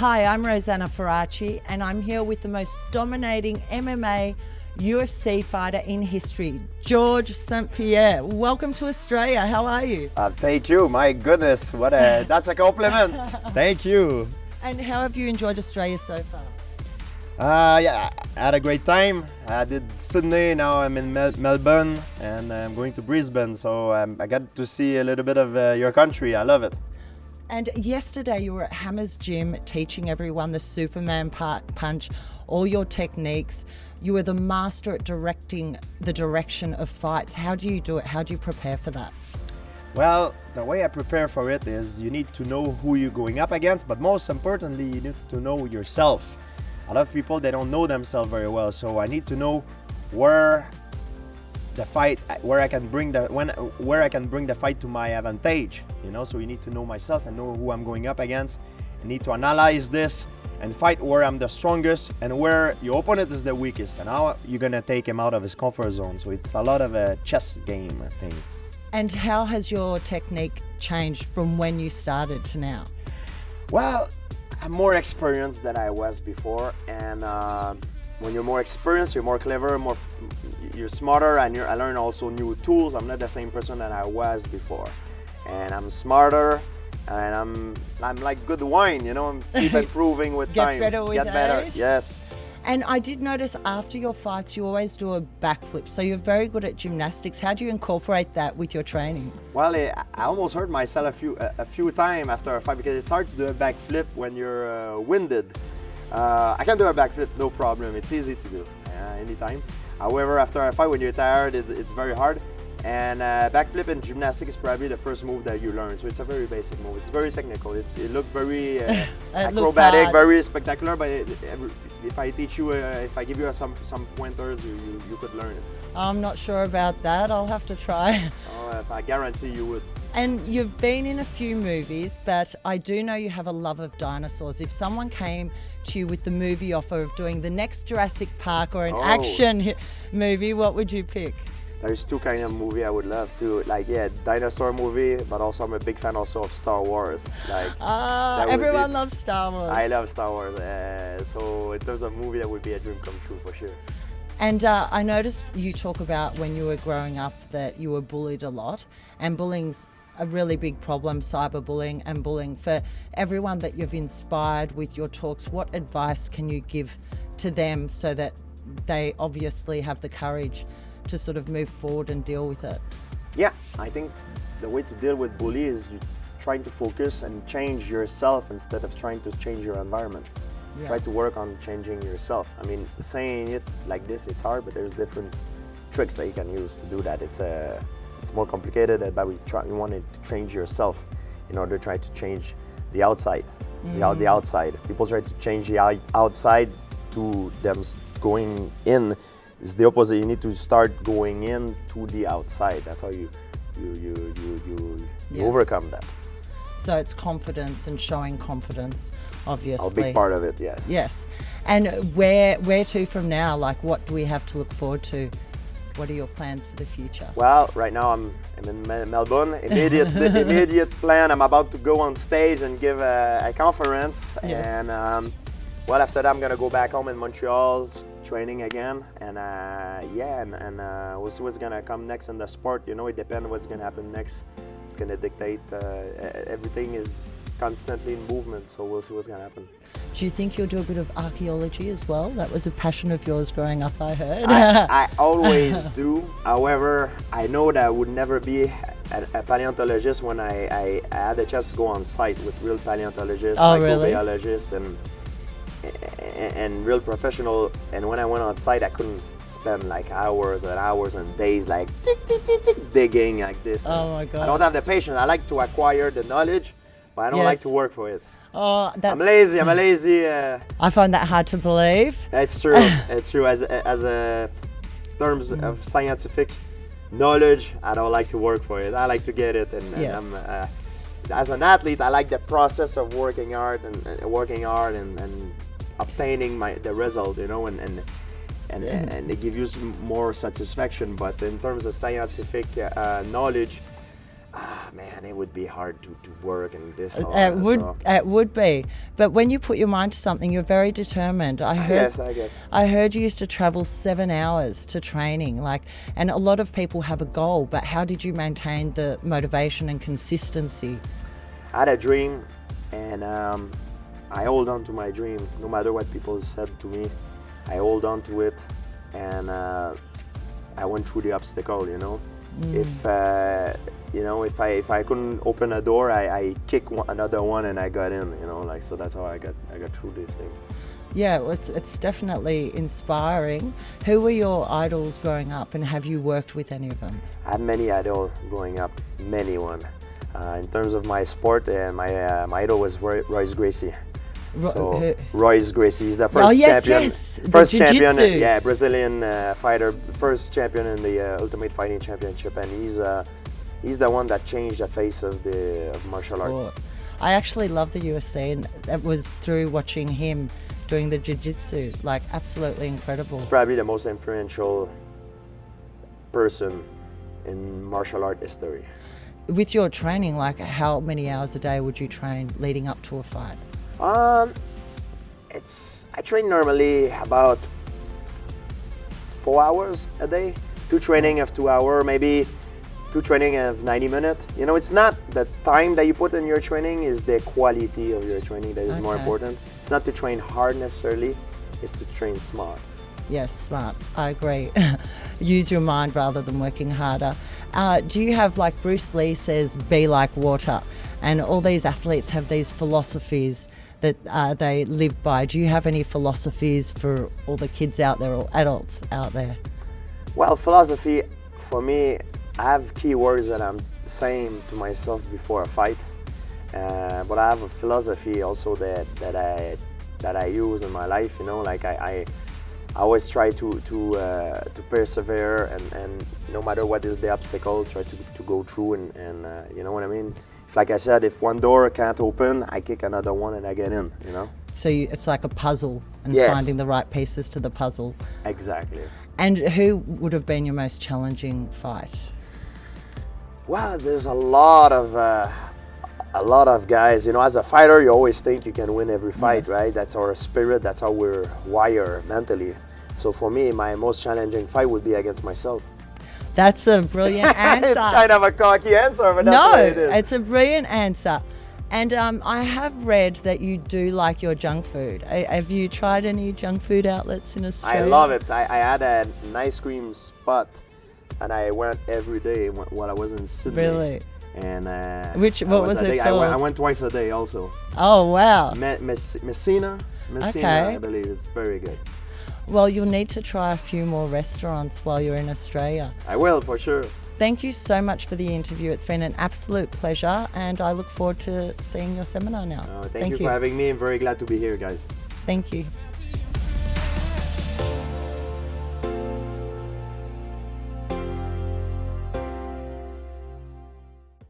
Hi, I'm Rosanna Faraci, and I'm here with the most dominating MMA UFC fighter in history, George St. Pierre. Welcome to Australia. How are you? Thank you. My goodness, that's a compliment. Thank you. And how have you enjoyed Australia so far? Yeah, I had a great time. I did Sydney, now I'm in Melbourne, and I'm going to Brisbane, so I got to see a little bit of your country. I love it. And yesterday you were at Hammer's Gym teaching everyone the Superman punch, all your techniques. You were the master at directing the direction of fights. How do you do it? How do you prepare for that? Well, the way I prepare for it is you need to know who you're going up against, but most importantly, you need to know yourself. A lot of people, they don't know themselves very well, so I need to know where I can bring the fight to my advantage, you know. So you need to know myself and know who I'm going up against. You need to analyze this and fight where I'm the strongest and where your opponent is the weakest, and how you're gonna take him out of his comfort zone. So it's a lot of a chess game, I think. And how has your technique changed from when you started to now? Well, I'm more experienced than I was before, and when you're more experienced, you're more clever, you're smarter, and I learn also new tools. I'm not the same person that I was before, and I'm smarter, and I'm like good wine, you know. I'm keep improving with time. Get better. Yes. And I did notice after your fights, you always do a backflip. So you're very good at gymnastics. How do you incorporate that with your training? Well, I almost hurt myself a few times after a fight, because it's hard to do a backflip when you're winded. I can do a backflip, no problem. It's easy to do anytime. However, after a fight, when you're tired, it's very hard. And backflip in gymnastics is probably the first move that you learn. So it's a very basic move. It's very technical. It looks very acrobatic, very spectacular. But if I teach you, if I give you some pointers, you could learn it. I'm not sure about that. I'll have to try. I guarantee you would. And you've been in a few movies, but I do know you have a love of dinosaurs. If someone came to you with the movie offer of doing the next Jurassic Park or an action movie, what would you pick? There's two kind of movie I would love to, like, dinosaur movie, but also I'm a big fan also of Star Wars. Like, everyone loves Star Wars. I love Star Wars, so in terms of movie, that would be a dream come true for sure. And I noticed you talk about when you were growing up that you were bullied a lot, and bullying's a really big problem, cyberbullying and bullying. For everyone that you've inspired with your talks, what advice can you give to them so that they obviously have the courage to sort of move forward and deal with it? Yeah, I think the way to deal with bully is trying to focus and change yourself instead of trying to change your environment. Yeah. Try to work on changing yourself. I mean, saying it like this, it's hard, but there's different tricks that you can use to do that. It's more complicated, but you want to change yourself in order to try to change the outside. The outside. People try to change the outside to them going in. It's the opposite. You need to start going in to the outside. That's how you overcome that. So it's confidence and showing confidence, obviously. A big part of it, yes. Yes. And where to from now? Like, what do we have to look forward to? What are your plans for the future? Well, right now I'm in Melbourne. Immediate plan. I'm about to go on stage and give a conference. Yes. And well, after that, I'm gonna go back home in Montreal, training again, and we'll see what's gonna come next in the sport. You know, it depends what's gonna happen next. It's gonna dictate. Everything is constantly in movement, so we'll see what's gonna happen. Do you think you'll do a bit of archaeology as well? That was a passion of yours growing up, I heard. I always do. However, I know that I would never be a paleontologist when I had the chance to go on site with real paleontologists, microbiologists, and real professional. And when I went on site, I couldn't spend like hours and hours and days like digging like this. Oh my God. I don't have the patience. I like to acquire the knowledge, but I don't like to work for it. Oh, I'm lazy. I find that hard to believe. It's true. It's true. As a terms of scientific knowledge, I don't like to work for it. I like to get it, and I'm as an athlete, I like the process of working hard and obtaining the result, you know, and they give you some more satisfaction. But in terms of scientific knowledge, man, it would be hard to work and this. It would be. But when you put your mind to something, you're very determined. I guess. I heard you used to travel 7 hours to training, and a lot of people have a goal, but how did you maintain the motivation and consistency? I had a dream, and I hold on to my dream. No matter what people said to me, I hold on to it, and I went through the obstacle, If I couldn't open a door, I kick another one and I got in, so that's how I got through this thing. Yeah, it's definitely inspiring. Who were your idols growing up, and have you worked with any of them? I had many idols growing up, many one. In terms of my sport, my idol was Royce Gracie. Royce Gracie, he's the first champion. Yes, first champion, Brazilian fighter, first champion in the Ultimate Fighting Championship, and he's the one that changed the face of martial art. I actually love the UFC, and it was through watching him doing the jiu-jitsu, absolutely incredible. He's probably the most influential person in martial art history. With your training, how many hours a day would you train leading up to a fight? I train normally about 4 hours a day. 2 training of 2 hours, maybe 2 training of 90 minutes. It's not the time that you put in your training, is the quality of your training that is more important. It's not to train hard necessarily, it's to train smart. Yes, smart. I agree. Use your mind rather than working harder. Do you have, Bruce Lee says, be like water, and all these athletes have these philosophies that they live by. Do you have any philosophies for all the kids out there or adults out there? Well, philosophy, for me, I have key words that I'm saying to myself before a fight, but I have a philosophy also that I use in my life. I always try to persevere, and no matter what is the obstacle, try to go through, and you know what I mean? Like I said, if one door can't open, I kick another one and I get in, So it's like a puzzle, and finding the right pieces to the puzzle. Exactly. And who would have been your most challenging fight? Well, there's a lot of guys. As a fighter, you always think you can win every fight, right? That's our spirit. That's how we're wired mentally. So for me, my most challenging fight would be against myself. That's a brilliant answer. It's kind of a cocky answer, but that's what it is. No, it's a brilliant answer. And I have read that you do like your junk food. Have you tried any junk food outlets in Australia? I love it. I had an ice cream spot, and I went every day while I was in Sydney. Really? And what was it called? I went twice a day also. Oh, wow. Messina, I believe. It's very good. Well, you'll need to try a few more restaurants while you're in Australia. I will, for sure. Thank you so much for the interview. It's been an absolute pleasure, and I look forward to seeing your seminar now. Thank you for having me. I'm very glad to be here, guys. Thank you.